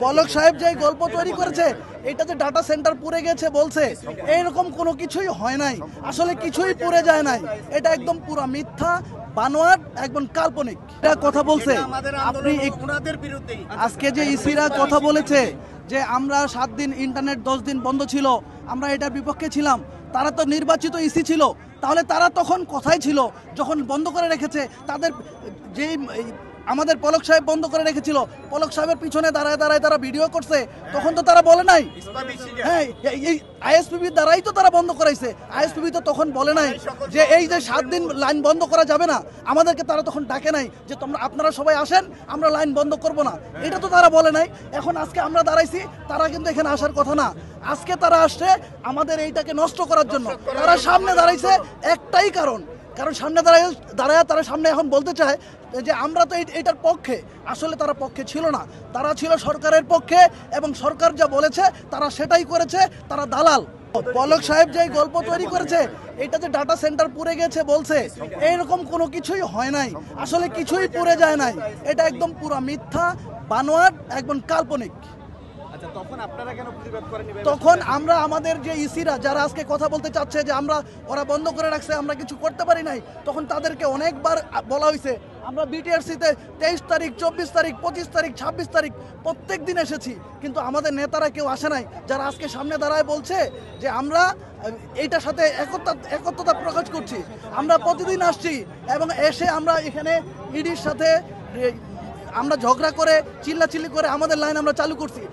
পলক সাহেব যে গল্প তৈরি করেছে এটাতে ডাটা সেন্টার পুড়ে গেছে বলছে, এইরকম কোনো কিছুই হয় নাই, আসলে কিছুই পুড়ে যায় নাই, এটা একদম পুরো মিথ্যা বানোয়াট একদম কাল্পনিক এটা কথা বলছে। আপনি আজকে যে ইসিরা কথা বলেছে যে আমরা 7 দিন ইন্টারনেট 10 দিন বন্ধ ছিল, আমরা এটার বিপক্ষে ছিলাম, তারা তো নির্বাচিত ইসি ছিল, তাহলে তারা তখন কোথায় ছিল যখন বন্ধ করে রেখেছে? তাদের যেই আমাদের পলক সাহেব বন্ধ করে রেখেছিল, পলক সাহেবের পিছনে দাঁড়ায় দাঁড়ায় তারা ভিডিও করছে, তখন তো তারা বলে নাই। হ্যাঁ, এই আইএসপিবির দ্বারাই তো তারা বন্ধ করাইছে। আইএসপিবি তো তখন বলে নাই যে এই যে 7 দিন লাইন বন্ধ করা যাবে না, আমাদেরকে তারা তখন ডাকে নাই যে আপনারা সবাই আসেন, আমরা লাইন বন্ধ করব না, এটা তো তারা বলে নাই। এখন আজকে আমরা দাঁড়াইছি, তারা কিন্তু এখানে আসার কথা না, আজকে তারা আসছে আমাদের এইটাকে নষ্ট করার জন্য। তারা সামনে দাঁড়াইছে একটাই কারণ সামনে দাঁড়ায় তারা সামনে এখন বলতে চায় যে আমরা তো এটার পক্ষে, আসলে তারা পক্ষে ছিল না, তারা ছিল সরকারের পক্ষে, এবং সরকার যা বলেছে তারা সেটাই করেছে, তারা দালাল। পলক সাহেব যে গল্প তৈরি করেছে এটাতে ডাটা সেন্টার পুড়ে গেছে বলছে, এইরকম কোনো কিছুই হয় নাই, আসলে কিছুই পুড়ে যায় নাই, এটা একদম পুরো মিথ্যা বানোয়াট একদম কাল্পনিক। তখন আমরা আমাদের যে ইসিরা যারা আজকে কথা বলতে চাচ্ছে যে ওরা বন্ধ করে রাখছে, আমরা কিছু করতে পারি নাই, তখন তাদেরকে অনেকবার বলা হয়েছে। আমরা বিটিআরসিতে 23 তারিখ, 24 তারিখ, 25 তারিখ, 26 তারিখ প্রত্যেক দিন এসেছি, কিন্তু আমাদের নেতারা কেউ আসে নাই, যারা আজকে সামনে দাঁড়ায় বলছে যে আমরা এইটার সাথে একত্রতা প্রকাশ করছি। আমরা প্রতিদিন আসছি এবং এসে আমরা এখানে ইডির সাথে আমরা ঝগড়া করে চিল্লাচিল্লি করে আমাদের লাইন আমরা চালু করছি।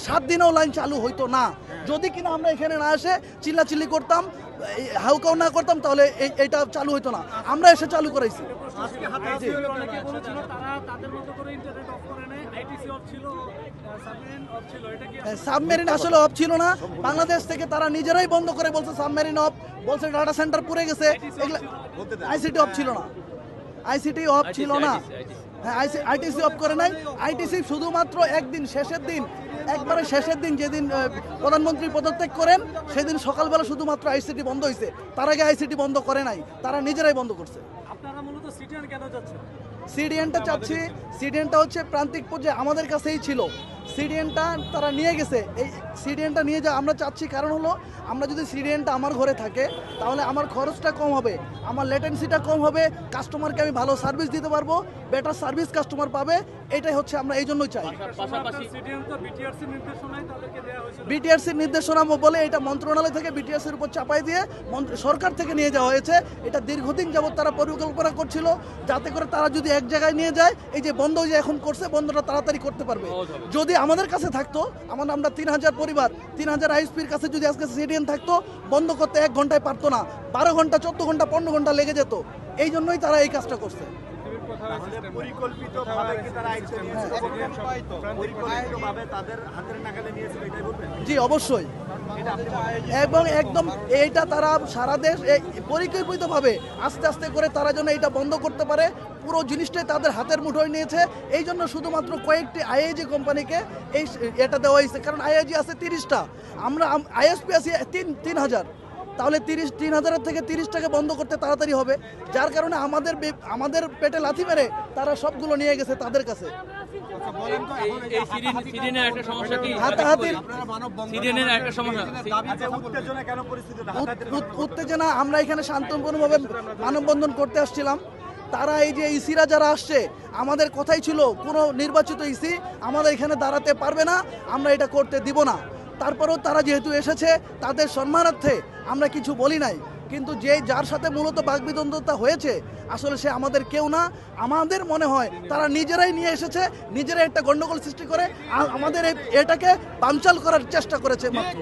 7 দিনেও লাইন চালু হইতো না যদি কিনা আমরা এখানে না এসে চিল্লাচিল্লি করতাম, হাউকাউ না করতাম, তাহলে এইটা চালু হইতো না। আমরা এসে চালু করাইছি। সাবমেরিন আসলে অফ ছিল না, বাংলাদেশ থেকে তারা নিজেরাই বন্ধ করে বলছে সাবমেরিন অফ, বলছে ডাটা সেন্টার পুড়ে গেছে। আইসিটি অফ ছিল না, আইসিটি অফ ছিল না, হ্যাঁ আইটিসি অফ করে নাই। আইটিসি শুধুমাত্র একদিন শেষের দিন, একবারে শেষের দিন যেদিন প্রধানমন্ত্রী পদত্যাগ করেন সেদিন সকালবেলা শুধুমাত্র আইসিটি বন্ধ হয়েছে, তার আগে আইসিটি বন্ধ করে নাই, তারা নিজেরাই বন্ধ করছে। সিডিএনটা চাচ্ছি, সিডিএনটা হচ্ছে প্রান্তিক পর্যায়ে আমাদের কাছেই ছিল, সিডিএনটা তারা নিয়ে গেছে। এই সিডিএনটা নিয়ে যা আমরা চাচ্ছি, কারণ হলো আমরা যদি সিডিএনটা আমার ঘরে থাকে তাহলে আমার খরচটা কম হবে, আমার লেটেন্সিটা কম হবে, কাস্টমারকে আমি ভালো সার্ভিস দিতে পারবো, বেটার সার্ভিস কাস্টমার পাবে, এটাই হচ্ছে আমরা এই জন্যই চাই। বিটিআরসির নির্দেশনা বলে এটা মন্ত্রণালয় থেকে বিটিআরসির উপর চাপাই দিয়ে সরকার থেকে নিয়ে যাওয়া হয়েছে। এটা দীর্ঘদিন যাবত তারা পরিকল্পনা করছিল যাতে করে তারা যদি এক জায়গায় নিয়ে যায়, এই যে বন্ধ যে এখন করছে বন্ধটা তাড়াতাড়ি করতে পারবে। যদি আমাদের কাছে থাকতো, আমরা 3000 পরিবার, 3000 আইএসপির কাছে যদি আজকে সিডিএন থাকতো, বন্ধ করতে 1 ঘন্টায় পারতো না, 12 ঘন্টা, 14 ঘন্টা, 15 ঘন্টা লেগে যেত। এই জন্যই তারা এই কাজটা করছে। জি অবশ্যই, এবং একদম এইটা তারা সারা দেশ পরিকল্পিতভাবে আস্তে আস্তে করে তারা যেন এটা বন্ধ করতে পারে, পুরো জিনিসটাই তাদের হাতের মুঠোয় নিয়েছে। এই জন্য শুধুমাত্র কয়েকটি আইআইজি কোম্পানিকে এটা দেওয়া হয়েছে, কারণ আইআইজি আছে 30টা, আমরা আইএসপি আছি 3000, তাহলে 3000 থেকে 30টাকে বন্ধ করতে তাড়াতাড়ি হবে, যার কারণে আমাদের পেটে লাথি মেরে তারা সবগুলো নিয়ে গেছে তাদের কাছে। উত্তেজনা, আমরা এখানে শান্তপূর্ণভাবে মানববন্ধন করতে আসছিলাম, তারা এই যে ইসিরা যারা আসছে, আমাদের কথাই ছিল কোনো নির্বাচিত ইসি আমাদের এখানে দাঁড়াতে পারবে না, আমরা এটা করতে দিব না। তারপরেও তারা যেহেতু এসেছে তাদের সম্মানার্থে আমরা কিছু বলি নাই, কিন্তু যার সাথে মূলত বাকবিতণ্ডতা হয়েছে আসলে সে আমাদের কেউ না। আমাদের মনে হয় তারা নিজেরাই নিয়ে এসেছে, নিজেরাই একটা গন্ডগোল সৃষ্টি করে আমাদের এটাকে বানচাল করার চেষ্টা করেছে মাত্র।